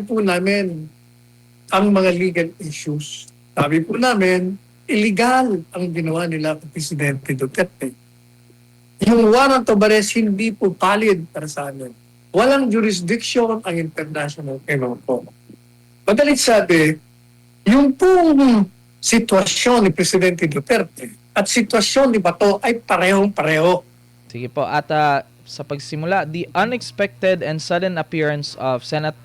po namin ang mga legal issues. Sabi po namin, illegal ang ginawa nila kay Presidente Duterte. Yung warrant of arrest hindi po valid para sa amin. Walang jurisdiction ang International Criminal Court. Madalit sabi, yung pong sitwasyon ni Presidente Duterte at sitwasyon ni Bato ay parehong-pareho. Sige po. At sa pagsimula, the unexpected and sudden appearance of Senator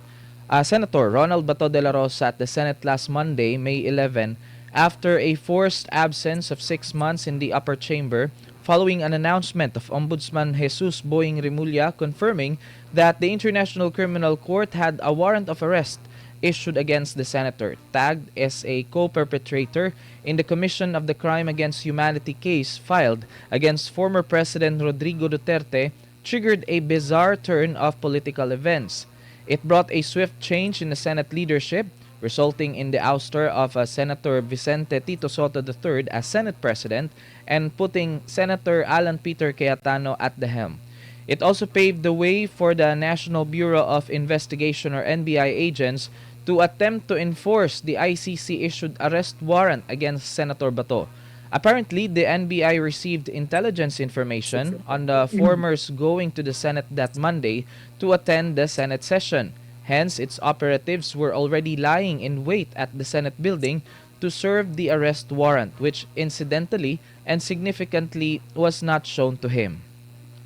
Ronald Bato de la Rosa at the Senate last Monday, May 11, after a forced absence of 6 months in the upper chamber, following an announcement of Ombudsman Jesus Boying Rimulya confirming that the International Criminal Court had a warrant of arrest issued against the senator, tagged as a co-perpetrator in the commission of the crime against humanity case filed against former President Rodrigo Duterte, triggered a bizarre turn of political events. It brought a swift change in the Senate leadership, resulting in the ouster of Senator Vicente Tito Soto III as Senate President and putting Senator Alan Peter Cayetano at the helm. It also paved the way for the National Bureau of Investigation or NBI agents to attempt to enforce the ICC-issued arrest warrant against Senator Bato. Apparently, the NBI received intelligence information on the formers going to the Senate that Monday to attend the Senate session. Hence, its operatives were already lying in wait at the Senate building to serve the arrest warrant, which incidentally and significantly was not shown to him.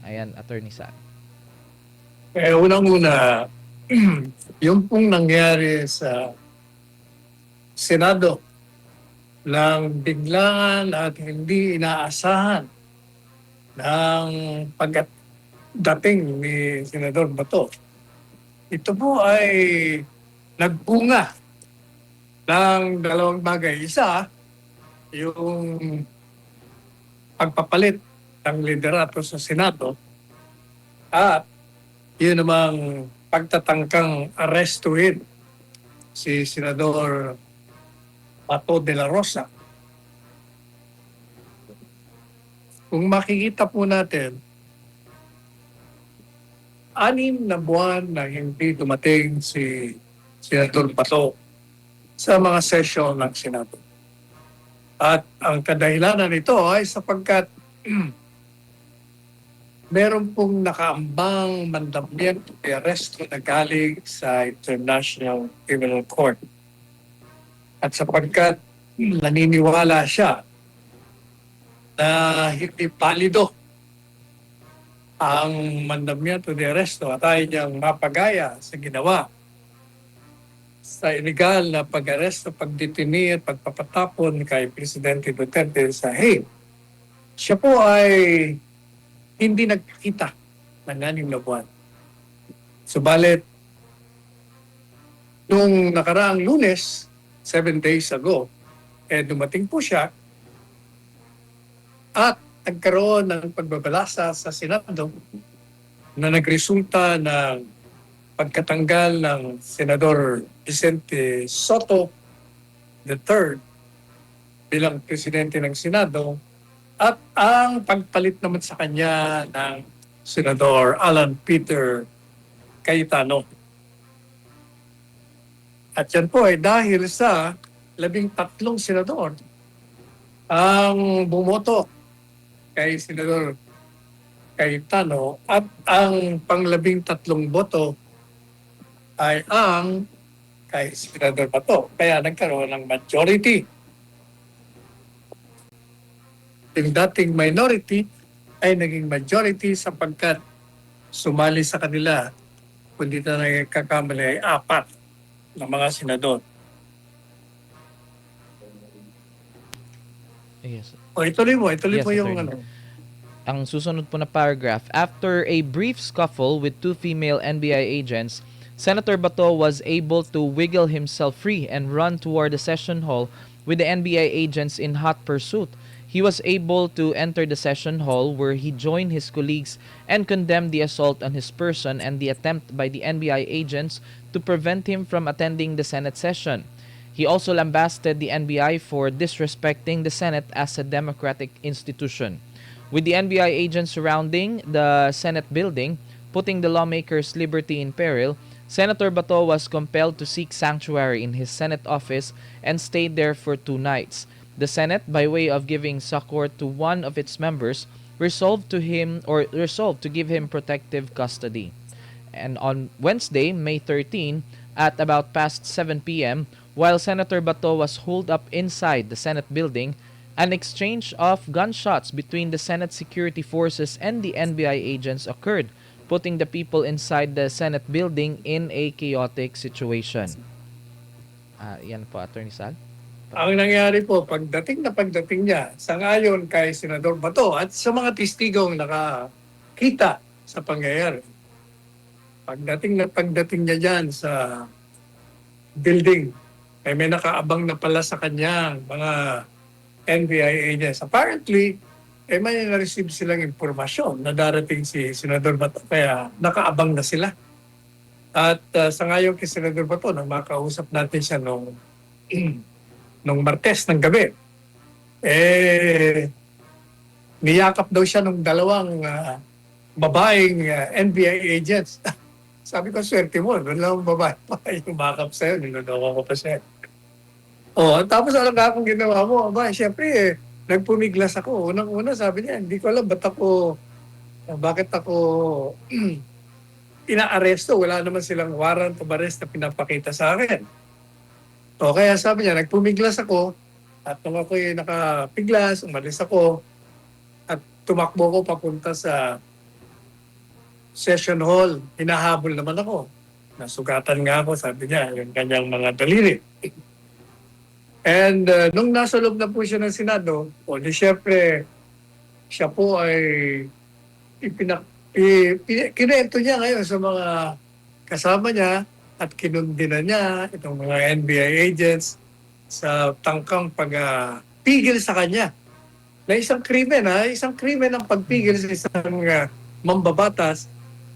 Ayan, Attorney San. Unang-una, yung pong nangyari sa Senado ng biglaan at hindi inaasahan ng pagdating ni Senador Bato. Ito po ay nagbunga ng dalawang bagay. Isa, yung pagpapalit ng liderato sa Senado at yun namang pagtatangkang arestuhin si Senador Bato de la Rosa. Kung makikita po natin, 6 na buwan na hindi dumating si Senador Bato sa mga sesyon ng Senado. At ang kadahilanan nito ay sapagkat meron pong nakaambang mandamiento de aresto na galing sa International Criminal Court. At sapagkat naniniwala siya na hindi palido ang mandamiento de aresto at ayaw niyang mapagaya sa ginawa sa illegal na pag-aresto, pagdetini at pagpapatapon kay Presidente Duterte sa Hague. Siya po ay hindi nagkita ng 6 na buwan. Subalit, nung nakaraang Lunes, 7 days ago, dumating po siya at nagkaroon ng pagbabalasa sa Senado na nagresulta ng pagkatanggal ng Senador Vicente Soto III bilang presidente ng Senado at ang pagpalit naman sa kanya ng Senador Alan Peter Cayetano. At yan po ay dahil sa 13 senador ang bumoto kay Senador Cayetano at ang pang-13 boto ay ang kay Senador Bato. Kaya nagkaroon ng majority. Yung dating minority ay naging majority sapagkat sumali sa kanila, kung di na nagkakamali ay 4 ng mga senador. Yes. Ituloy mo yung Attorney. Ang susunod po na paragraph, after a brief scuffle with 2 female NBI agents, Senator Bato was able to wiggle himself free and run toward the session hall with the NBI agents in hot pursuit. He was able to enter the session hall where he joined his colleagues and condemned the assault on his person and the attempt by the NBI agents to prevent him from attending the Senate session. He also lambasted the NBI for disrespecting the Senate as a democratic institution. With the NBI agents surrounding the Senate building, putting the lawmakers' liberty in peril, Senator Bato was compelled to seek sanctuary in his Senate office and stayed there for 2 nights. The Senate, by way of giving succor to one of its members, resolved to give him protective custody. And on Wednesday, May 13, at about past 7 p.m., while Senator Bato was holed up inside the Senate building, an exchange of gunshots between the Senate security forces and the NBI agents occurred, putting the people inside the Senate building in a chaotic situation. Yan po, Attorney Sal. Ang nangyari po, pagdating niya, sangayon kay Senador Bato at sa mga testigong nakakita sa pangyayari, pagdating niya dyan sa building, may nakaabang na pala sa kanyang mga NBI agents. Apparently, may na-receive silang impormasyon na darating si Senador Bato, kaya nakaabang na sila. At sa ngayon kay Senador Bato, nang makausap natin siya nung Martes ng gabi, niyakap daw siya ng dalawang babaeng NBI agents. Sabi ko, swerte mo, dalawang babae pa yung makap sa'yo, nilunoko ko pa siya. Tapos alam nga akong ginawa mo, syempre, nagpumiglas ako. Unang-una sabi niya, hindi ko alam bakit ako inaaresto. Wala naman silang warrant of arrest na pinapakita sa akin. Kaya sabi niya, nagpumiglas ako at nung ako'y nakapiglas, umalis ako at tumakbo ko papunta sa session hall. Hinahabol naman ako. Nasugatan nga ako, sabi niya, yung kanyang mga daliri. And nung nasa loob na po siya ng Senado, syempre, siya po ay kinento niya ngayon sa mga kasama niya at kinundina niya itong mga NBI agents sa tangkang pagpigil sa kanya. Na isang krimen ang pagpigil sa isang mambabatas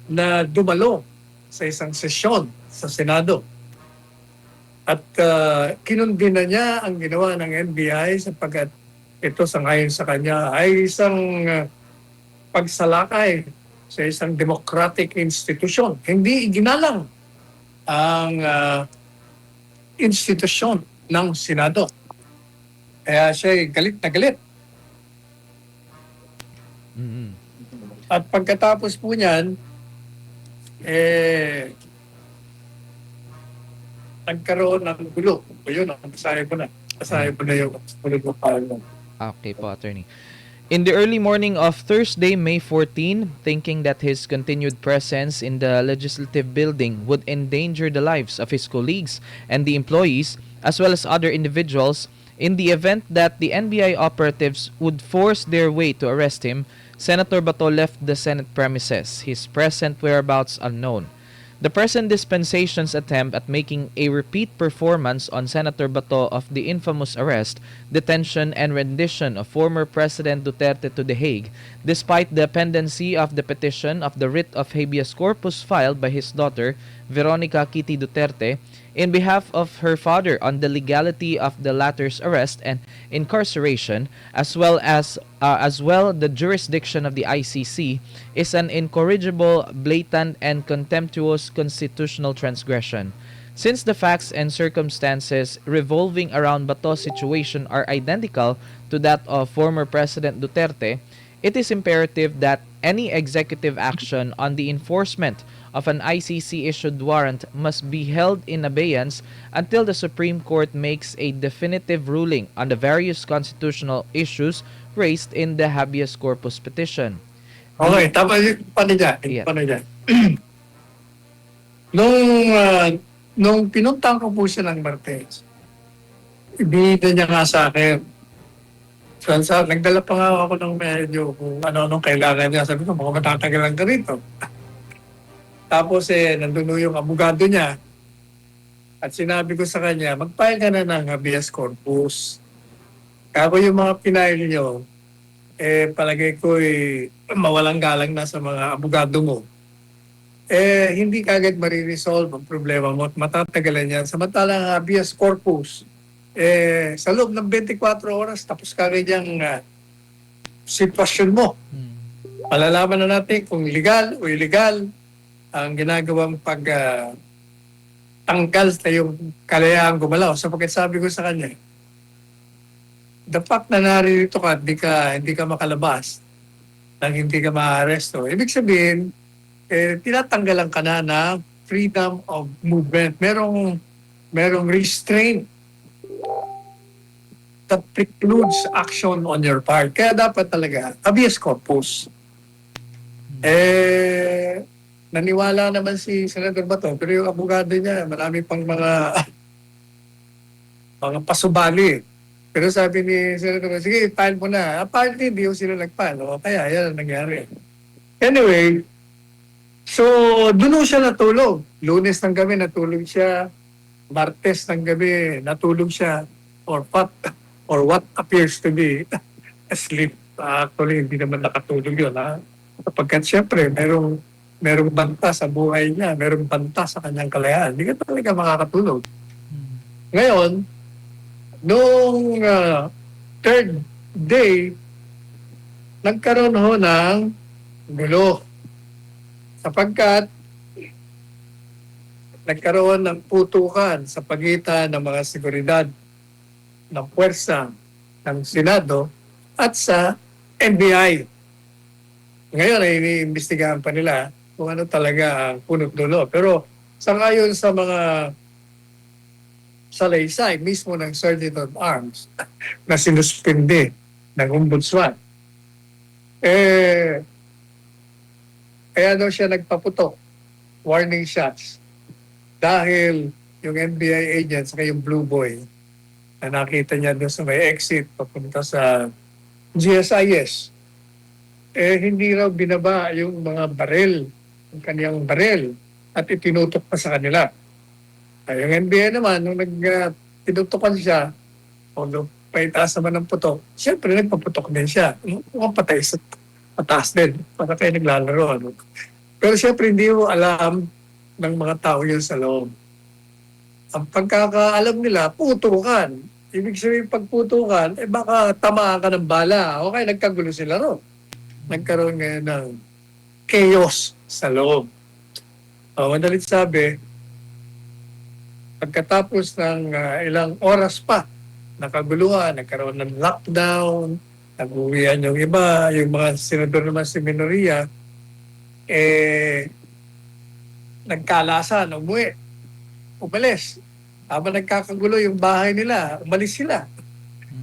na dumalo sa isang sesyon sa Senado. At kinundina niya ang ginawa ng NBI sapagkat ito sangayon sa kanya ay isang pagsalakay sa isang democratic institusyon. Hindi iginalang ang institusyon ng Senado. Kaya siya galit na galit. Mm-hmm. At pagkatapos po niyan, nagkaroon ng gulo. Yun, basahin ko na. Basahin ko na yung sumunod mo pa. Okay po, Attorney. In the early morning of Thursday, May 14, thinking that his continued presence in the legislative building would endanger the lives of his colleagues and the employees, as well as other individuals, in the event that the NBI operatives would force their way to arrest him, Senator Bato left the Senate premises, his present whereabouts unknown. The present dispensation's attempt at making a repeat performance on Senator Bato of the infamous arrest, detention, and rendition of former President Duterte to The Hague, despite the pendency of the petition of the writ of habeas corpus filed by his daughter, Veronica Kitty Duterte, in behalf of her father on the legality of the latter's arrest and incarceration, as well the jurisdiction of the ICC, is an incorrigible, blatant, and contemptuous constitutional transgression. Since the facts and circumstances revolving around Bato's situation are identical to that of former President Duterte, it is imperative that any executive action on the enforcement of an ICC-issued warrant must be held in abeyance until the Supreme Court makes a definitive ruling on the various constitutional issues raised in the habeas corpus petition. Okay, tama yung Yeah. paano niya. Nung pinuntang ko po siya ng Martes, ibinida niya nga sa akin. Nagdala pa nga ako ng medyo kung ano-anong kailangan niya. Sabi ko, baka matatagalan ka rito. Tapos nandun yung abogado niya. At sinabi ko sa kanya, mag-file ka na ng habeas corpus. Kako yung mga pinail niyo, palagay ko mawalang galang na sa mga abogado mo. Hindi kagad mariresolve ang problema mo at matatagalan yan. Samantalang habeas corpus, sa loob ng 24 oras, tapos kagad yung sitwasyon mo. Malalaman na natin kung legal o illegal ang ginagawang tanggal sa yung kalayaan gumalaw. Sapagkat sabi ko sa kanya, the fact na naririto ka, hindi ka makalabas, nang hindi ka maaresto, ibig sabihin, tinatanggalan ka na ng freedom of movement. Merong restraint that precludes action on your part. Kaya dapat talaga, habeas corpus. Naniwala naman si Senator Bato, pero yung abogado niya, marami pang mga pasubali. Pero sabi ni Senator, sige, file mo na. Apparently, hindi yung sila nag-file. O kaya, yan ang nangyari. Anyway, so doon siya natulog. Lunes ng gabi natulog siya. Martes ng gabi natulog siya. Or what appears to be asleep. Actually, hindi naman nakatulog yun. Sapagkat siyempre, merong banta sa buhay niya. Merong banta sa kanyang kalayaan. Hindi ka talaga makakatulog. Ngayon, noong third day, nagkaroon ho ng gulo. Sapagkat nagkaroon ng putukan sa pagitan ng mga seguridad ng puwersa ng Senado at sa NBI. Ngayon ay iniimbestigahan pa nila kung ano talaga ang punot dulo. Pero sangayon sa mga salaysay mismo ng Sergeant of Arms na sinuspindi ng Ombudsman, kaya daw siya nagpaputok, warning shots, dahil yung NBI agents sa yung Blue Boy na nakita niya doon sa may exit papunta sa GSIS, hindi raw binaba yung mga baril, yung kanyang baril, at itinutok pa sa kanila. Yung NBI naman, nung tinutukan siya, although paitaas naman ng putok, siyempre nagpaputok din siya. Mukhang patay sa pataas din, para kayo naglalaro. Ano? Pero siyempre hindi mo alam ng mga tao yun sa loob. Ang pagkakaalam nila, putukan. Ibig sabihin pagputukan, baka tamaan ka ng bala. Okay, nagkagulo sila ro. Nagkaroon ngayon ng chaos sa loob. Madalit sabi, pagkatapos ng ilang oras pa, nakaguluhan, nagkaroon ng lockdown, nag-uwian yung iba, yung mga senador naman si minoria, nagkalasan, umalis. Habang nagkakagulo yung bahay nila, umalis sila.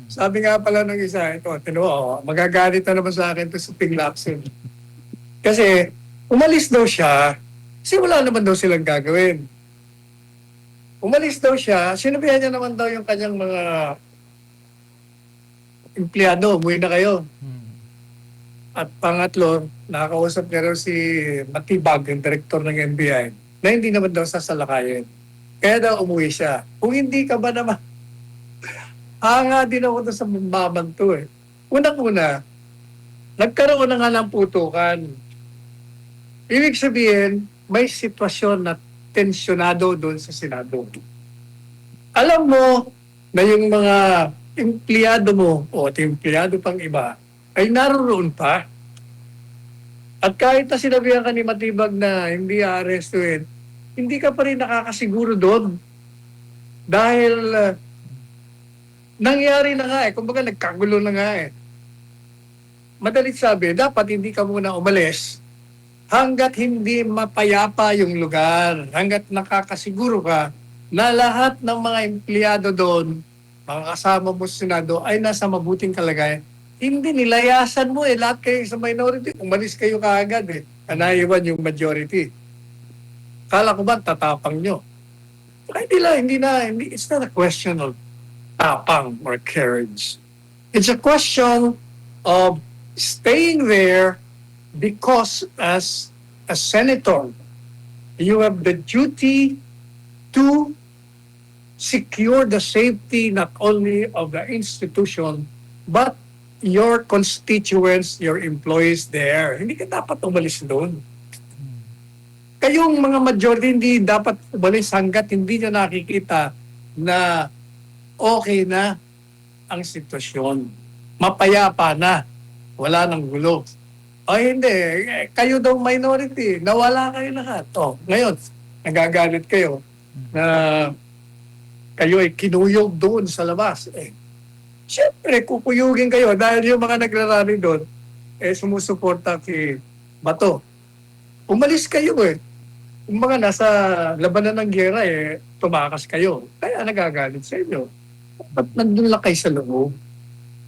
Sabi nga pala ng isa, ito, magagalit na naman sa akin ito si Ping Lacson. Kasi, umalis daw siya, kasi wala naman daw silang gagawin. Umalis daw siya, sinabihan niya naman daw yung kanyang mga empleyado, umuwi na kayo. At pangatlo, nakakausap niya raw si Matibag, yung director ng NBI, na hindi naman daw sasalakayin. Kaya daw umuwi siya. Kung hindi ka ba naman, hanga din ako sa mamang to eh. Unang-una, nagkaroon na nga ng putukan. Ibig sabihin, may sitwasyon na tensyonado doon sa Senado. Alam mo na yung mga empleyado mo o empleyado pang iba ay naroon pa. At kahit na sinabihan ka ni Matibag na hindi aarestuin, hindi ka pa rin nakakasiguro doon. Dahil nangyari na nga kumbaga nagkagulo na nga Madalit sabi, dapat hindi ka muna umalis hanggat hindi mapayapa yung lugar, hanggat nakakasiguro ka na lahat ng mga empleyado doon, mga kasama mo sa Senado, ay nasa mabuting kalagayan. Hindi, nilayasan mo lahat kayo sa minority, umalis kayo kaagad naiwan yung majority. Kala ko ba tatapang nyo? Hindi na, it's not a question of tapang or courage. It's a question of staying there because as a senator, you have the duty to secure the safety not only of the institution, but your constituents, your employees there. Hindi ka dapat umalis doon. Kayong mga majority hindi dapat umalis hanggat hindi nyo nakikita na okay na ang sitwasyon. Mapayapa na. Wala nang gulo. O hindi, kayo daw minority. Nawala kayo lahat. Ngayon, nagagalit kayo. na kayo ay kinuyog doon sa labas. Siyempre, kukuyugin kayo dahil yung mga nagrarally doon, sumusuporta kay Bato. Umalis kayo Yung mga nasa labanan ng gera, tumakas kayo. Kaya nagagalit sa inyo. Ba't nandun lang kayo sa loob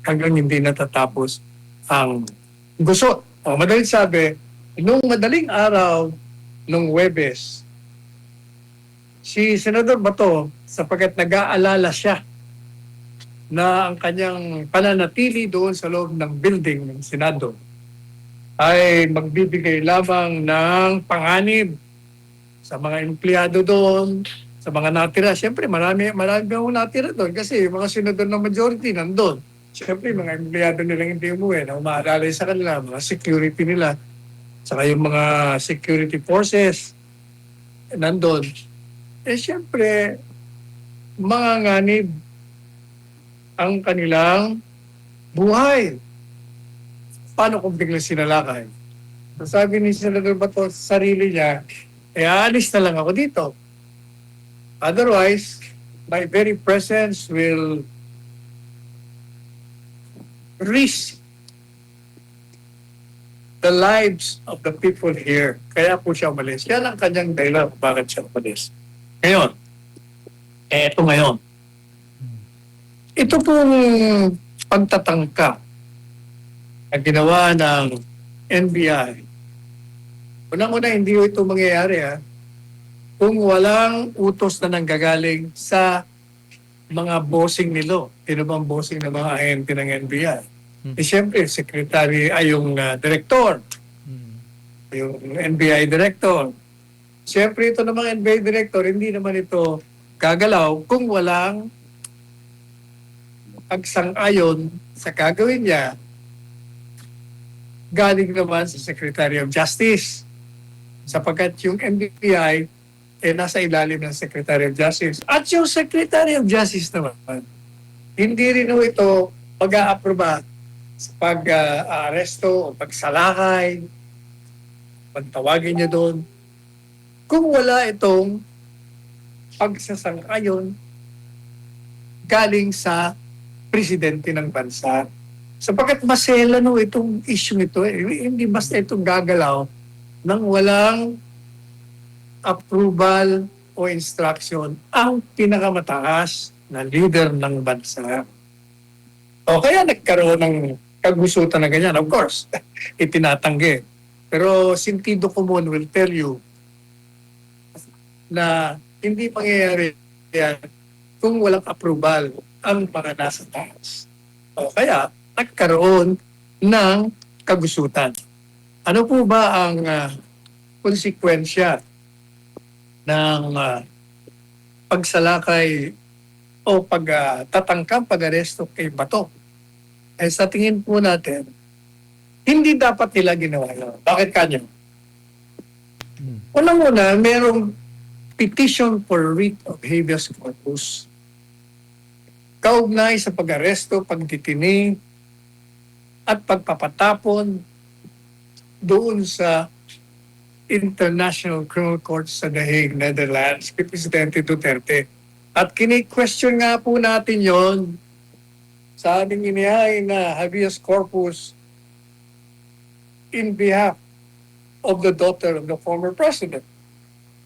hanggang hindi natatapos ang gusot? Madaling sabi, nung madaling araw, nung Huwebes, si Senador Bato, sapagkat nag-aalala siya na ang kanyang pananatili doon sa loob ng building ng Senado ay magbibigay lamang ng panganib sa mga empleyado doon, sa mga natira. Siyempre, marami akong natira doon kasi yung mga senador ng majority nandun. Siyempre, mga empleyado nilang hindi umuwi na umaalala sa kanila, mga security nila, saka yung mga security forces nandun. Siyempre, mga nganib ang kanilang buhay. Paano kung biglang sinalakay? So sabi ni Senador Bato sa sarili niya, aalis na lang ako dito. Otherwise, my very presence will risk the lives of the people here. Kaya po siya umalis. Yan ang kanyang dahilan kung bakit siya umalis. Ngayon, eto ngayon. Ito pong pagtatangka na ginawa ng NBI. Unang-una, hindi ito mangyayari kung walang utos na nanggagaling sa mga bossing nilo. Sino bang bossing ng mga ahente ng NBI? Siyempre, secretary ay yung director. Yung NBI director. Siyempre, ito namang NBI director, hindi naman ito gagalaw kung walang pagsang-ayon sa gagawin niya galing naman sa Secretary of Justice. Sapagkat yung NBI nasa ilalim ng Secretary of Justice. At yung Secretary of Justice naman, hindi rin ito mag-a-aproba sa pag-aresto o pagsalakay, pagtawagin niya doon, kung wala itong pagsasang-ayon galing sa presidente ng bansa. Sapagkat masela itong issue ito. Hindi basta itong gagalaw nang walang approval o instruction ang pinakamataas na leader ng bansa. O kaya nagkaroon ng kagusutan na ganyan. Of course, itinatanggi. Pero sentido común will tell you na hindi mangyayari yan kung walang approval ang mga nasa taas. O kaya, nagkaroon ng kagusutan. Ano po ba ang konsekwensya ng pagsalakay o pagtatangkang pag-aresto kay Bato? Sa tingin po natin, hindi dapat nila ginawa yun. Bakit kanyo? Unang-una, merong petition for writ of habeas corpus. Kaugnay sa pag-aresto, pagtitini, at pagpapatapon doon sa International Criminal Court sa The Hague, Netherlands, kay Presidente Duterte. At kini-question nga po natin yon sa aming inihain na habeas corpus in behalf of the daughter of the former president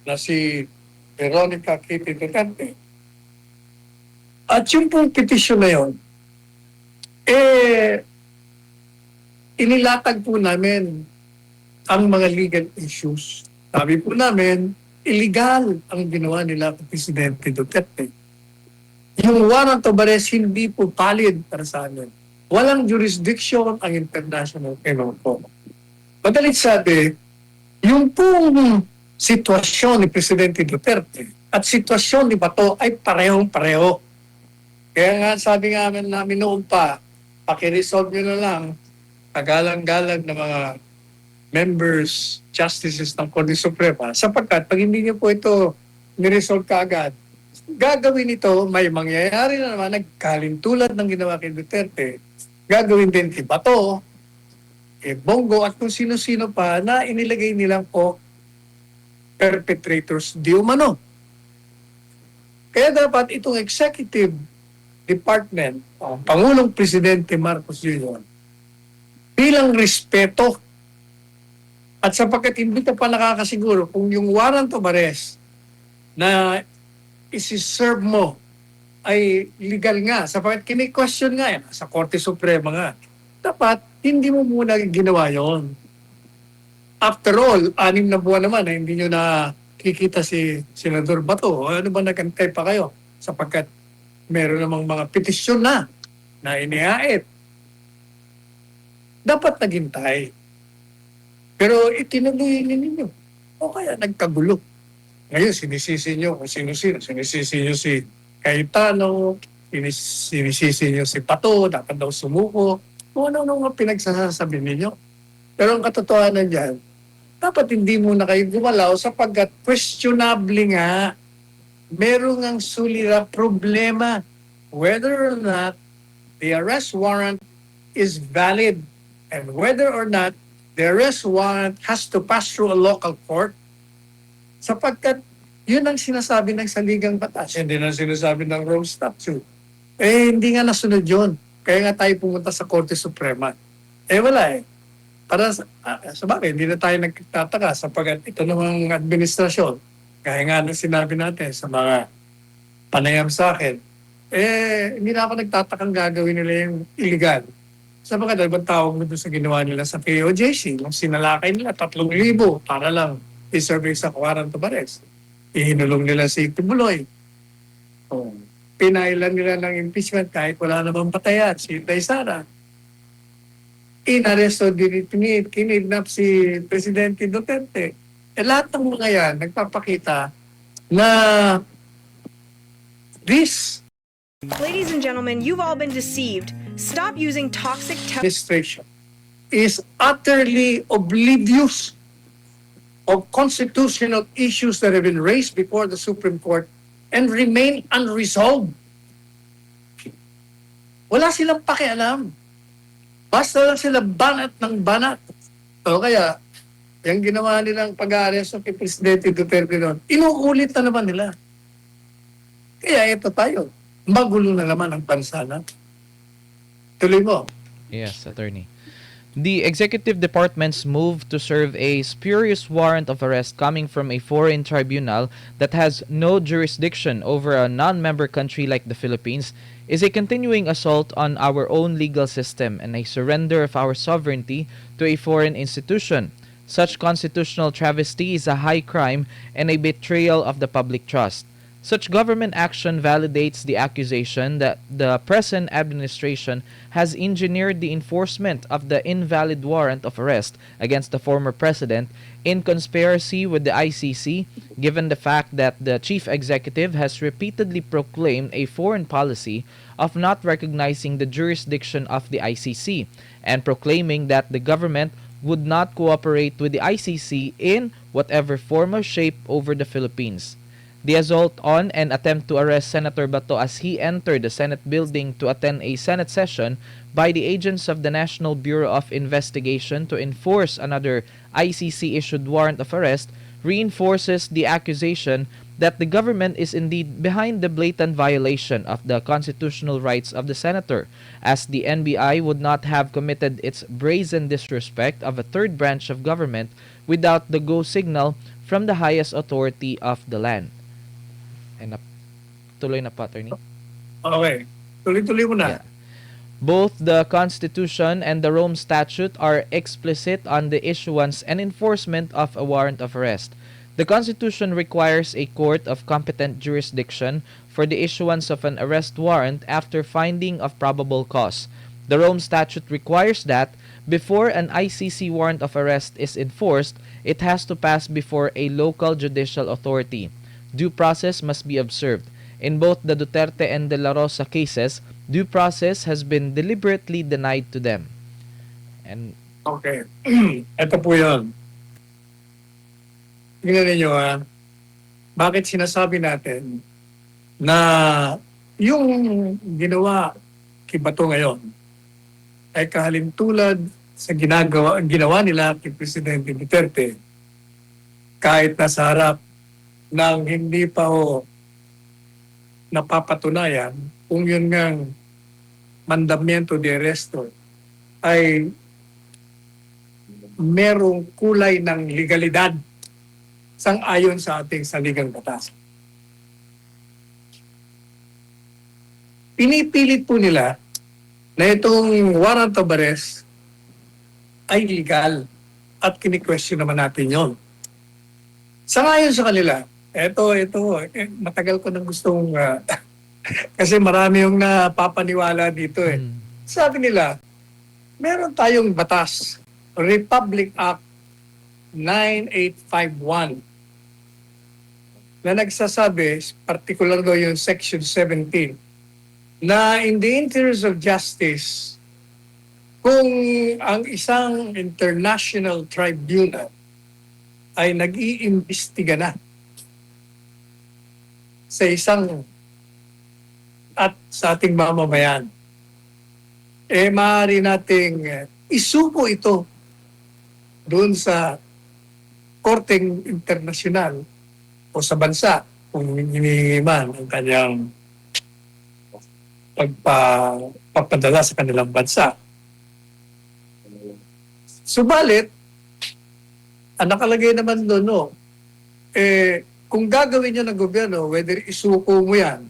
na si Veronica Kitty Duterte. At yung pong petition na yun, inilatag po namin ang mga legal issues. Sabi po namin, illegal ang ginawa nila kay Presidente Duterte. Yung warrant of arrest hindi po valid para sa amin. Walang jurisdiction ang International Criminal Court. Madalit sabi, yung pong sitwasyon ni Presidente Duterte at sitwasyon ni Bato ay parehong-pareho. Kaya nga sabi nga namin noon pa, pakiresolve nyo na lang kagalang-galang na mga members, justices ng Korte Suprema, sapagkat pag hindi nyo po ito niresolve kaagad, gagawin ito, may mangyayari na naman, nagkalintulad ng ginawa kay Duterte, gagawin din kay Bato, kay Bongo, at kung sino-sino pa na inilagay nilang po perpetrators di umano. Kaya dapat itong executive department, Pangulong Presidente Marcos Jr., bilang respeto at sapagkat hindi ka pa nakakasiguro kung yung warrant of arrest na isi-serve mo ay legal nga, sapagkat kini-question nga yan sa Korte Suprema nga. Dapat hindi mo muna ginawa yon. After all, 6 na buwan naman na hindi nyo nakikita si Senador Bato. Ano ba nagantay pa kayo? Sapagkat meron namang mga petisyon na inihain. Dapat naghintay. Pero itinuloy ninyo. O kaya nagkagulo. Ngayon, sinisisi nyo kung sino-sino. Sinisisi nyo si Cayetano, sinisisi nyo si Pato, dapat daw sumuko. Kung ano-ano nga pinagsasabi ninyo. Pero ang katotohanan dyan, dapat hindi muna kayo gumalaw sapagkat questionable nga, merong ang sulira problema whether or not the arrest warrant is valid and whether or not the arrest warrant has to pass through a local court sapagkat yun ang sinasabi ng saligang batas. Hindi na sinasabi ng Rome Statute. Hindi nga nasunod yun. Kaya nga tayo pumunta sa Korte Suprema. Wala eh. Para sa bagay, hindi na tayo nagtataka sapagkat ito namang administrasyon, kaya nga nang sinabi natin sa mga panayam sa akin, hindi na ako nagtatakang gagawin nila yung illegal. Sapagkat ano bang tawag mo doon sa ginawa nila sa POJC, nung sinalakay nila 3,000 para lang i-serve sa warrant of arrest. Ihinulong nila si Tibuloy. Pinailan nila ng impeachment kahit wala namang patayan, si Inday Sara. Inaresto din, kinidnap si Presidente Duterte. Lahat ng mga yan, nagpapakita na this Ladies and gentlemen, you've all been deceived. Stop using toxic administration is utterly oblivious of constitutional issues that have been raised before the Supreme Court and remain unresolved. Wala silang pakialam. Basta lang sila banat ng banat. O kaya, yung ginawa nilang pag-aaresto kay Presidente Duterte noon, inuulit na naman nila. Kaya ito tayo. Magulo na naman ang bansa natin. Tuloy mo. Yes, attorney. The executive department's move to serve a spurious warrant of arrest coming from a foreign tribunal that has no jurisdiction over a non-member country like the Philippines is a continuing assault on our own legal system and a surrender of our sovereignty to a foreign institution. Such constitutional travesty is a high crime and a betrayal of the public trust. Such government action validates the accusation that the present administration has engineered the enforcement of the invalid warrant of arrest against the former president in conspiracy with the ICC, given the fact that the chief executive has repeatedly proclaimed a foreign policy of not recognizing the jurisdiction of the ICC and proclaiming that the government would not cooperate with the ICC in whatever form or shape over the Philippines. The assault on and attempt to arrest Senator Bato as he entered the Senate building to attend a Senate session by the agents of the National Bureau of Investigation to enforce another ICC-issued warrant of arrest reinforces the accusation that the government is indeed behind the blatant violation of the constitutional rights of the senator, as the NBI would not have committed its brazen disrespect of a third branch of government without the go signal from the highest authority of the land. And tuloy na po, attorney. Okay. Tuloy-tuloy mo na. Yeah. Both the Constitution and the Rome Statute are explicit on the issuance and enforcement of a warrant of arrest. The Constitution requires a court of competent jurisdiction for the issuance of an arrest warrant after finding of probable cause. The Rome Statute requires that before an ICC warrant of arrest is enforced, it has to pass before a local judicial authority. Due process must be observed. In both the Duterte and De La Rosa cases, due process has been deliberately denied to them. And Okay. Ito po yun. Tingnan ninyo bakit sinasabi natin na yung ginawa kay Bato ngayon ay kahalintulad sa ginawa nila kay Presidente Duterte kahit nasa harap ng hindi pa napapatunayan kung yun ngang mandamiento de arresto ay merong kulay ng legalidad sang-ayon sa ating saligang batas. Pinipilit po nila na itong warrant of arrest ay legal at kini-question naman natin yon. Sangayon sa kanila, matagal ko nang gustong, kasi marami yung napapaniwala dito eh. Mm. Sabi nila, meron tayong batas, Republic Act 9851, na nagsasabi, particular daw yung Section 17, na in the interest of justice, kung ang isang international tribunal ay nag-iimbestiga na sa isang at sa ating mamamayan, maaari nating isuko ito doon sa korteng internasyonal o sa bansa kung hinihingi man ang kanyang pagpapadala sa kanilang bansa. Subalit, ang nakalagay naman doon, kung gagawin niya ng gobyerno, whether isuko mo yan,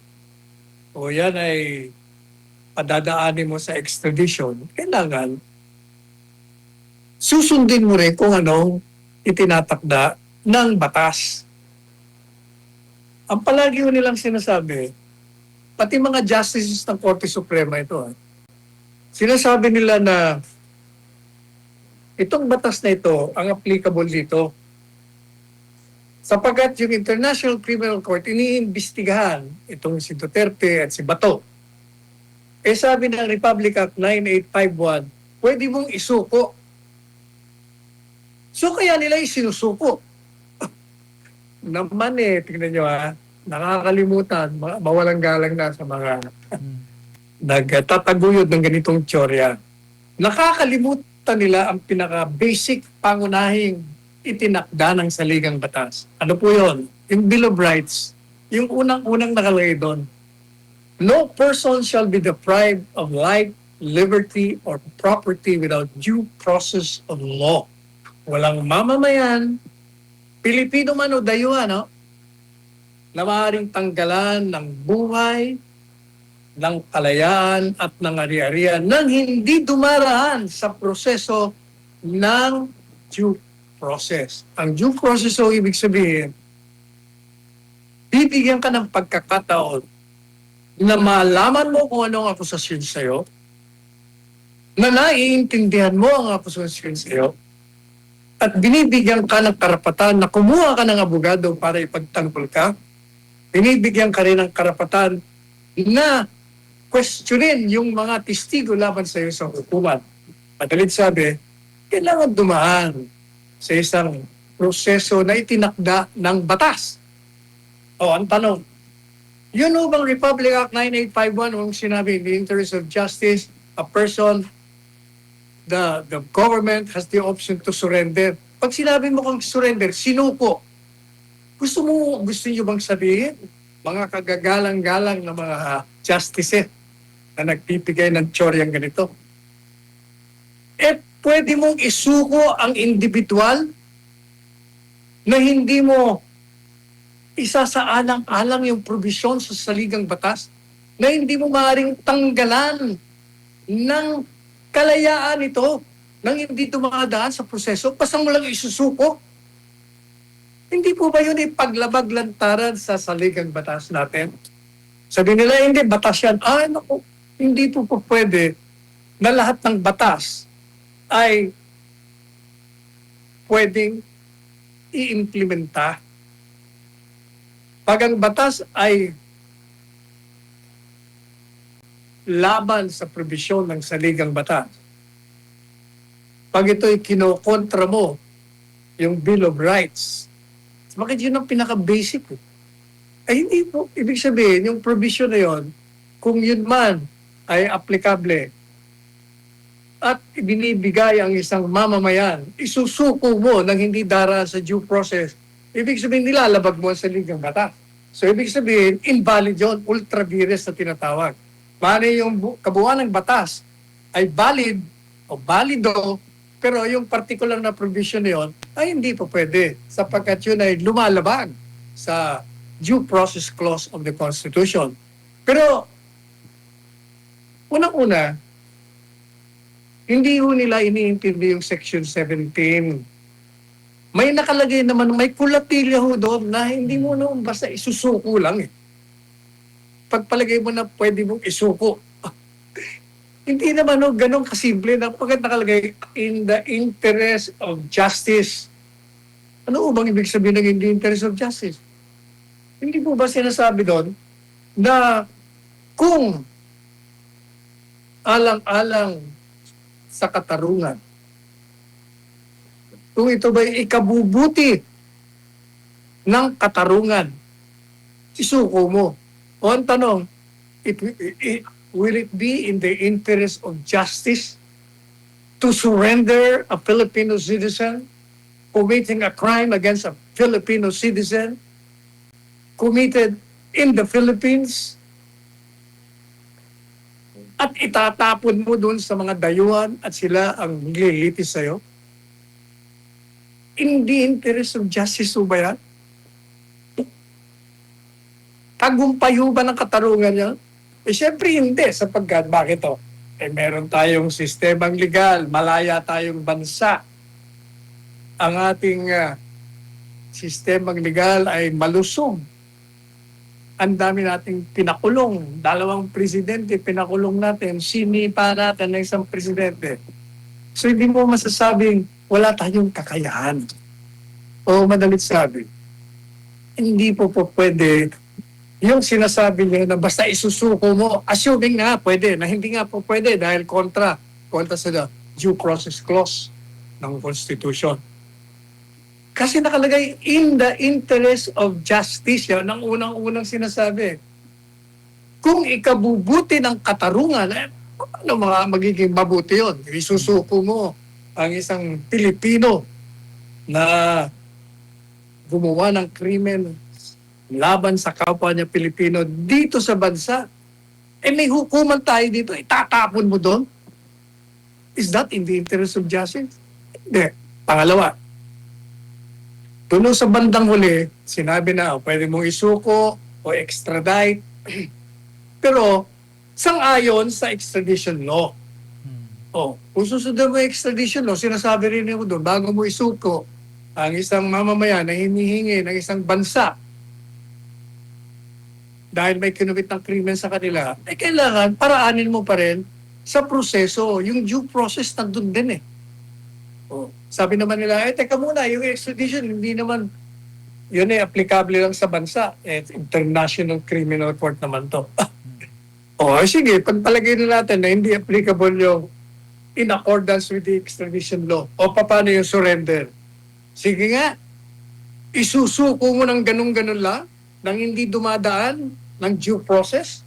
o yan ay padadaanin mo sa extradition, kailangan susundin mo rin kung anong itinatakda ng batas. Ang palagi ko nilang sinasabi, pati mga justices ng Korte Suprema ito, sinasabi nila na itong batas na ito ang applicable dito sapagkat yung International Criminal Court iniimbestigahan itong si Duterte at si Bato. Sabi ng Republic Act 9851, pwede mong isuko. So kaya nila isinusuko. Naman tingnan nyo nakakalimutan, mawalang galang na sa mga nagtataguyod ng ganitong teorya. Nakakalimutan nila ang pinaka-basic pangunahing itinakda ng saligang batas. Ano po yun? Yung Bill of Rights, yung unang-unang nakalagay doon. No person shall be deprived of life, liberty, or property without due process of law. Walang mamamayan, Pilipino man o dayuhan, na maaaring tanggalan ng buhay, ng kalayaan at ng ari-arian nang hindi dumaraan sa proseso ng due process. Ang due process o ibig sabihin, bibigyan ka ng pagkakataon na malaman mo kung anong akusasyon sa'yo, na naiintindihan mo ang akusasyon sa'yo, at binibigyan ka ng karapatan na kumuha ka ng abogado para ipagtanggol ka, binibigyan ka rin ng karapatan na questionin yung mga testigo laban sa iyo sa hukuman. Madalit sabi, kailangan dumaan sa isang proseso na itinakda ng batas. Ang tanong, yun o bang Republic Act 9851 kung sinabi in the interest of justice, a person, the government has the option to surrender. Pag sinabi mo kang surrender, sinuko. Gusto niyo bang sabihin, mga kagagalang-galang na mga justices na nagbibigay ng tsoryang ganito. Pwede mong isuko ang individual na hindi mo isa sa alang-alang yung provision sa saligang batas, na hindi mo maaaring tanggalan ng kalayaan ito nang hindi dumadaan sa proseso, basta mo lang isusuko. Hindi po ba yun paglabag lantaran sa saligang batas natin? Sabi nila, hindi, batas yan. Naku, hindi po pwede na lahat ng batas ay pwedeng i-implementa. Pag ang batas ay laban sa probisyon ng saligang batas, pag ito'y kinokontra mo yung Bill of Rights, bakit yun ang pinaka-basic? Hindi po. Ibig sabihin, yung provision na yun, kung yun man ay aplikable at binibigay ang isang mamamayan, isusuko mo nang hindi dara sa due process, ibig sabihin nilalabag mo ang saligang batas. So, ibig sabihin, invalid yun, ultra vires na tinatawag. Mane yung kabuuan ng batas ay valid o valido, pero yung particular na provision na yun ay hindi po pwede sapagkat yun ay lumalabag sa due process clause of the Constitution. Pero, unang-una, hindi ho nila iniintindi yung Section 17. May nakalagay naman, may kulatilya ho doon na hindi mo naman basta isusuko lang eh. Pagpalagay mo na pwede mong isuko. Hindi naman ho ganun kasimple na pagkat nakalagay in the interest of justice. Ano ho bang ibig sabihin ng in the interest of justice? Hindi po ba sinasabi doon na kung alang-alang sa katarungan, kung ito ba'y ikabubuti ng katarungan, isuko mo. O ang tanong, will it be in the interest of justice to surrender a Filipino citizen committing a crime against a Filipino citizen committed in the Philippines at itatapon mo dun sa mga dayuhan at sila ang lilitis sa'yo? In the interest of justice ba yan? Tagumpay ba ng katarungan niya? Eh, syempre hindi, sapagkat bakit to? Eh, meron tayong sistemang legal, malaya tayong bansa. Ang ating sistemang legal ay malusog. Ang dami nating pinakulong. 2 presidente pinakulong natin. Sinipa natin ng isang presidente. So hindi mo masasabing wala tayong kakayahan. O madalit sabi, hindi po pwede yung sinasabi niya na basta isusuko mo, assuming na pwede, na hindi nga po pwede dahil kontra sa due process clause ng Constitution. Kasi nakalagay in the interest of justice, yan ang unang-unang sinasabi. Kung ikabubuti ng katarungan, ano magiging mabuti yun? Isusuko mo ang isang Pilipino na gumawa ng krimen laban sa kapwa niya Pilipino dito sa bansa. Eh may hukuman tayo dito, itatapon mo doon? Is that in the interest of justice? Hindi. Pangalawa, doon sa bandang huli, sinabi na pwede mong isuko o extradite. Pero sang-ayon sa extradition law. Kung susundan mo yung extradition law, sinasabi rin mo doon, bago mo isuko ang isang mamamayan na hinihingi ng isang bansa dahil may kinumit ng krimen sa kanila, eh kailangan paraanin mo pa rin sa proseso. Yung due process nandun din eh. Sabi naman nila, teka muna, yung extradition, hindi naman, yun eh, applicable lang sa bansa. International Criminal Court naman to. Sige, pagpalagay na natin na hindi applicable yung in accordance with the extradition law. Paano yung surrender? Sige nga, isusuko mo ng ganun-ganun lang, nang hindi dumadaan ng due process.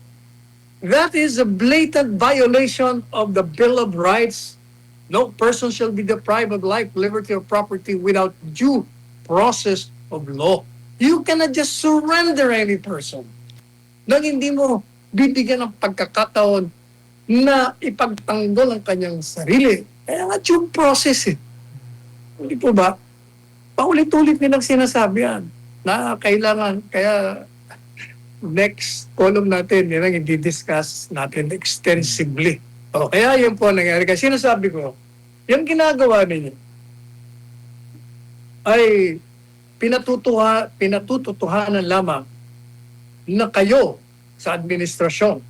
That is a blatant violation of the Bill of Rights. No person shall be deprived of life, liberty, or property without due process of law. You cannot just surrender any person nang hindi mo bibigyan ng pagkakataon na ipagtanggol ang kanyang sarili. Kaya nga due process eh. Hindi po ba? Paulit-ulit nilang sinasabi yan na kailangan, kaya next column natin, yun ang i-discuss natin extensively. Kaya yun po nangyari. Kasi sinasabi ko, yung ginagawa ninyo ay pinatutuhanan lamang na kayo sa administrasyon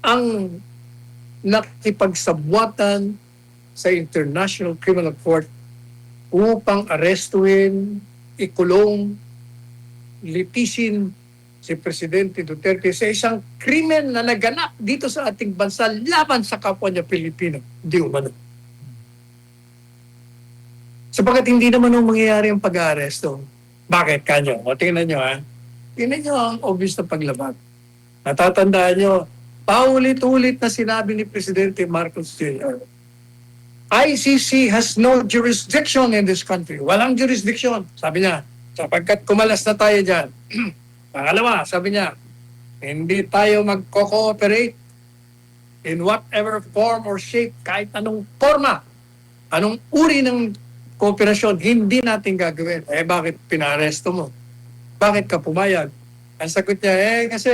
ang nakipagsabwatan sa International Criminal Court upang arestuhin, ikulong, litisin si Presidente Duterte sa isang krimen na naganap dito sa ating bansa laban sa kapwa niya Pilipino. Hindi umano. Sapagat hindi naman ang mangyayari ang pag-aaresto. Bakit kanyo? Tingnan nyo ha. Tingnan nyo ang obvious na paglabag. Natatandaan nyo, paulit-ulit na sinabi ni Presidente Marcos Jr., ICC has no jurisdiction in this country. Walang jurisdiction. Sabi niya, Sapagkat kumalas na tayo dyan. Pangalawa, sabi niya, hindi tayo magko-cooperate in whatever form or shape, kahit anong forma, anong uri ng kooperasyon, hindi natin gagawin. Bakit pinaresto mo? Bakit ka pumayag? Ang sagot niya, kasi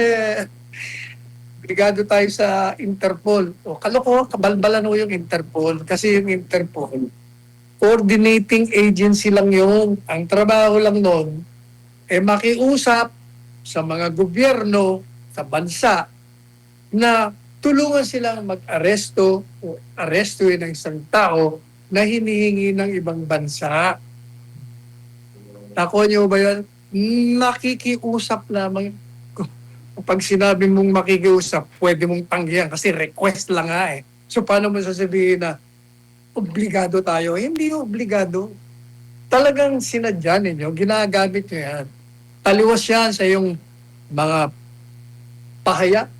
obligado tayo sa Interpol. O kaloko, kabalbalan mo yung Interpol. Kasi yung Interpol, coordinating agency lang yun. Ang trabaho lang nun, makiusap sa mga gobyerno, sa bansa, na tulungan silang mag-aresto o arestuin ng isang tao na hinihingi ng ibang bansa. Tako niyo ba yan? Nakikiusap lamang. Pag sinabi mong makikiusap, pwede mong tanggihan kasi request lang nga eh. So paano mo sasabihin na obligado tayo? Hindi obligado. Talagang sinadya ninyo, ginagamit nyo yan. Taliwas yan sa yung mga pahaya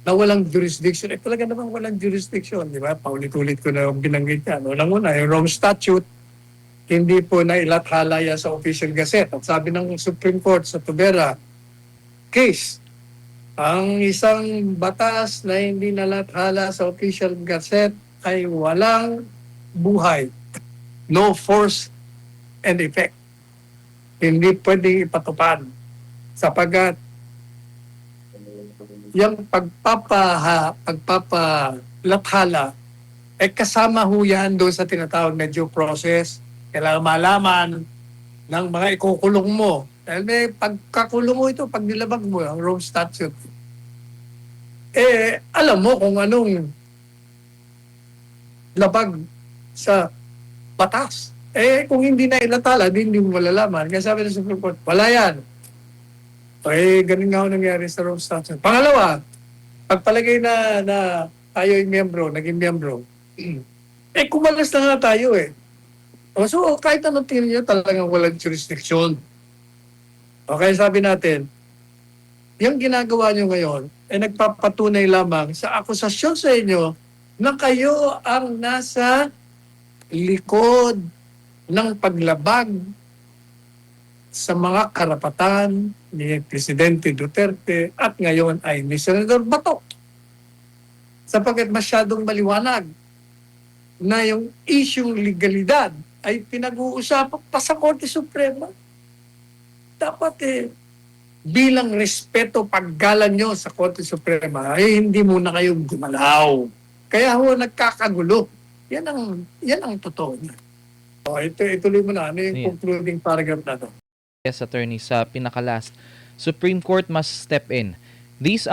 na walang jurisdiction. Talaga naman walang jurisdiction, di ba? Paulit-ulit ko na yung binanggit yan. Unang-una, yung Rome Statute, hindi po nailathala yan sa Official Gazette. At sabi ng Supreme Court sa Tubera case, ang isang batas na hindi nalathala sa Official Gazette ay walang buhay. No force and effect. Hindi pwedeng ipatupad sapagkat yung pagpapalathala kasama ho yan doon sa tinatawag na due process. Kailangan malaman ng mga ikukulong mo. Dahil may pagkakulong mo ito, pag nilabag mo ang Rome Statute, alam mo kung anong labag sa batas. Kung hindi na ilatala, hindi mo malalaman. Kaya sabi ng Supreme Court, wala yan. Ganun nga ako nangyari sa Rome Statute. Pangalawa, pagpalagay na tayo yung miyembro, naging miyembro, kumalas na nga tayo eh. So, kahit anong tingin nyo, talagang walang jurisdiction. Okay, sabi natin, yung ginagawa nyo ngayon, nagpapatunay lamang sa akusasyon sa inyo na kayo ang nasa likod ng paglabag sa mga karapatan ni Presidente Duterte at ngayon ay ni Senador Bato. Sapagkat masyadong maliwanag na yung isyong legalidad ay pinag-uusapan pa sa Korte Suprema. Dapat bilang respeto paggalan nyo sa Korte Suprema, hindi muna kayo gumalaw. Kaya nagkakagulo. Yan ang totoo niya. Ituloy mo na. Ano yung concluding paragraph na to? Yes, attorney, sa pinaka-last, Supreme Court must step in. These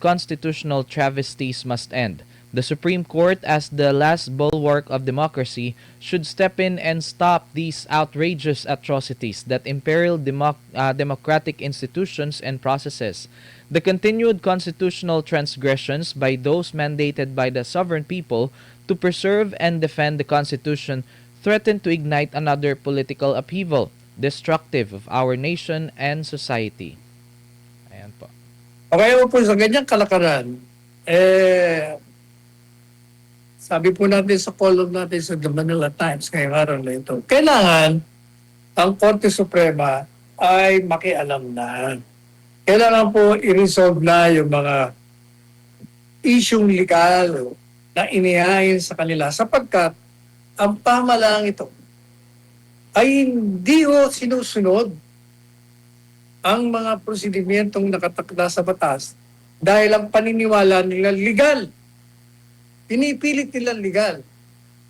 constitutional travesties must end. The Supreme Court, as the last bulwark of democracy, should step in and stop these outrageous atrocities that imperil democratic institutions and processes. The continued constitutional transgressions by those mandated by the sovereign people to preserve and defend the Constitution threaten to ignite another political upheaval, destructive of our nation and society. Ayan po. Okay po sa ganyang kalakaran, sabi po natin sa column natin sa The Manila Times ngayong araw na ito, kailangan ang Korte Suprema ay makialam na. Kailangan po i-resolve na yung mga isyong legal na inihain sa kanila sapagkat ang pamahalaan ito ay hindi sinusunod ang mga prosedymentong nakatakda sa batas dahil ang paniniwala nila legal. Pinipilit nila legal.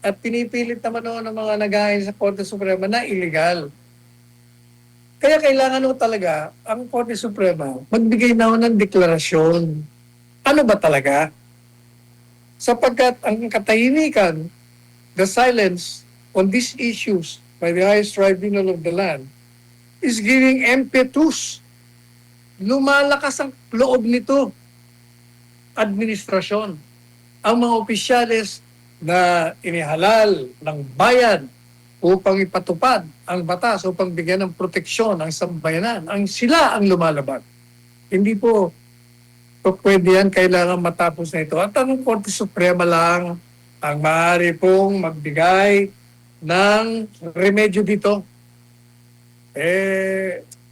At pinipilit naman ng mga nag-ahin sa Korte Suprema na illegal. Kaya kailangan talaga ang Korte Suprema magbigay na ng deklarasyon. Ano ba talaga? Sapagkat ang katahimikan, the silence on these issues by the highest tribunal of the land is giving impetus. Lumalakas ang loob nito. Administrasyon. Ang mga opisyales na inihalal ng bayan upang ipatupad ang batas, upang bigyan ng proteksyon ang sambayanan, sila ang lumalaban. Hindi po pwede yan, kailangan matapos na ito. At ang Korte Suprema lang ang maaari pong magbigay ng remedyo dito.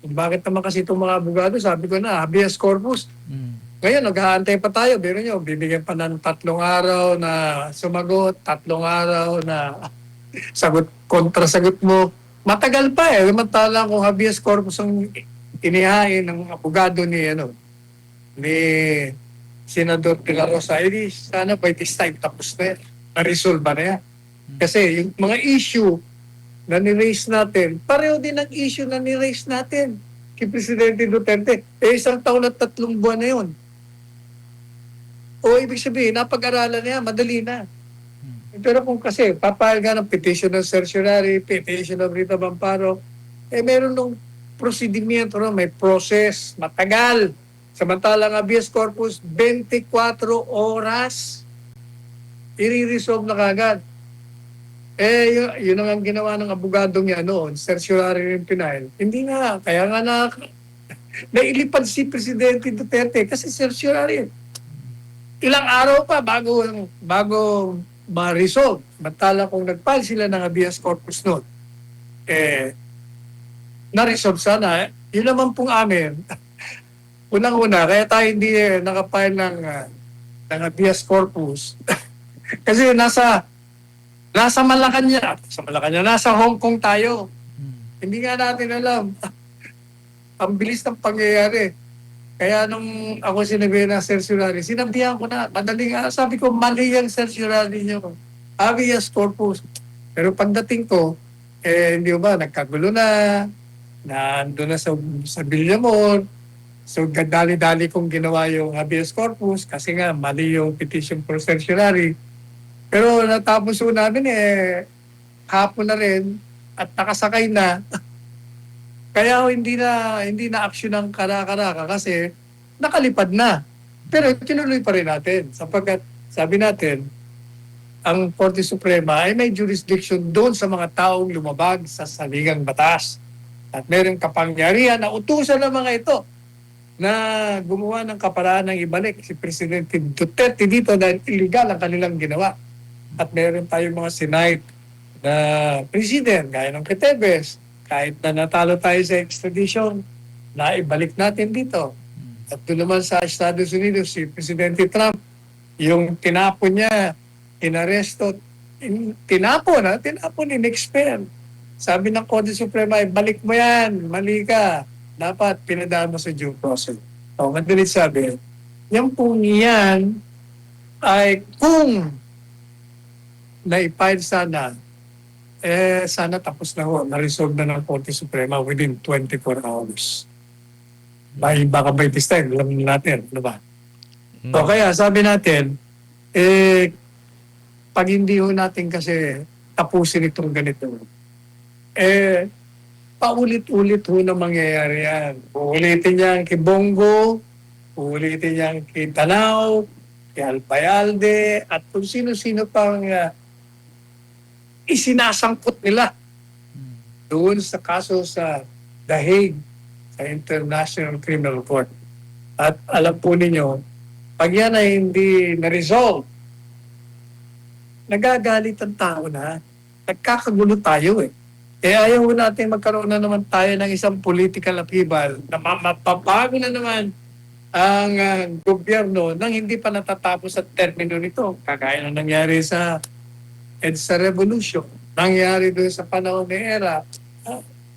Bakit naman kasi itong mga abogado, sabi ko na, habeas corpus. Ngayon, nag-aantay pa tayo. Pero nyo, bibigyan pa ng 3 araw na sumagot, 3 araw na sagot, kontrasagot mo. Matagal pa eh. Samantala kung habeas corpus ang inihain ng abogado ni Senador De La Rosa, sana by this time tapos na yan. Na-resolve na yan. Kasi yung mga issue na ni-raise natin, pareho din ang issue na ni-raise natin kay Presidente Duterte. 1 taon at 3 buwan na yun. O ibig sabihin, napag-aralan na yan, madali na. Pero kung kasi, papayag ka ng petition ng certiorari, petition ng writ of amparo, meron nung prosedimento, may process, matagal. Samantalang habeas corpus, 24 oras, i-resolve na kagad. Yun ang ginawa ng abogadong yan noon, certiorari rin pinail. Hindi nga, kaya nga nailipad si Presidente Duterte kasi certiorari. Ilang araw pa bago ma-resolve. Mantala kung nag-file sila ng habeas corpus noon, na-resolve sana. Yun naman pong amin. Unang-una, kaya tayo hindi nakapile ng habeas corpus. Kasi nasa Malacanang, nasa Hong Kong tayo. Hindi nga natin alam. Ang bilis ng pangyayari. Kaya nung ako sinabi ng certiorari, sinabihan ko na, madaling sabi ko, mali yung certiorari nyo. Habeas corpus. Pero pagdating ko, hindi ba, nagkagulo na ando na sa Villamor. So, dali-dali kong ginawa yung habeas corpus kasi nga, mali yung petition for certiorari. Pero natapos po namin hapon na rin at nakasakay na. Kaya hindi na action ng kara-karaka kasi nakalipad na. Pero tinuloy pa rin natin sapagkat sabi natin, ang Korte Suprema ay may jurisdiction doon sa mga taong lumabag sa saligang batas. At mayroong kapangyarihan na utusan ng mga ito na gumawa ng kaparaan ng ibalik si Presidente Duterte dito dahil illegal ang kanilang ginawa. At meron tayong mga Senate na president, gaya ng Quetebes, kahit na natalo tayo sa extradition, na ibalik natin dito. At doon naman sa Estados Unidos, si Presidente Trump, yung tinapon niya, inaresto, tinapon, in-expel. Sabi ng Korte Suprema, balik mo yan, mali ka. Dapat pinadaan mo sa due process. O, madalit sabi, yung pong yan ay kung na-file sana, sana tapos na ho, na-resolve na ng Korte Suprema within 24 hours. Baka by this time, alam natin, ano ba? So kaya sabi natin, pag hindi ho natin kasi tapusin itong ganito, paulit-ulit ho na mangyayari yan. Uulitin niya kay Bongo, uulitin niya kay Tanaw, kay Albayalde, at kung sino-sino pang isinasangkot nila doon sa kaso sa The Hague, sa International Criminal Court. At alam po ninyo, pag yan ay hindi na-resolve, nagagalit ang tao na, nagkakagulo tayo ayaw natin magkaroon na naman tayo ng isang political upheaval na mapapago na naman ang gobyerno nang hindi pa natatapos at termino nito. Kagaya na nangyari sa EDSA Revolution, nangyari doon sa panahon ni ERA,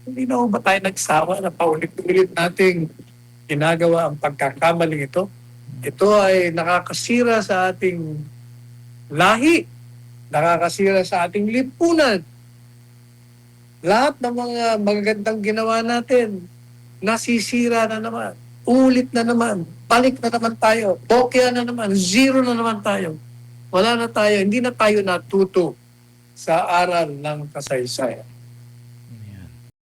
hindi na ba tayo nagsawa na paulit-ulit nating ginagawa ang pagkakamaling ito? Ito ay nakakasira sa ating lahi, nakakasira sa ating lipunan. Lahat ng mga magagandang ginawa natin, nasisira na naman, ulit na naman, balik na naman tayo, bokya na naman, zero na naman tayo. Wala na tayo, hindi na tayo natuto sa aral ng kasaysayan.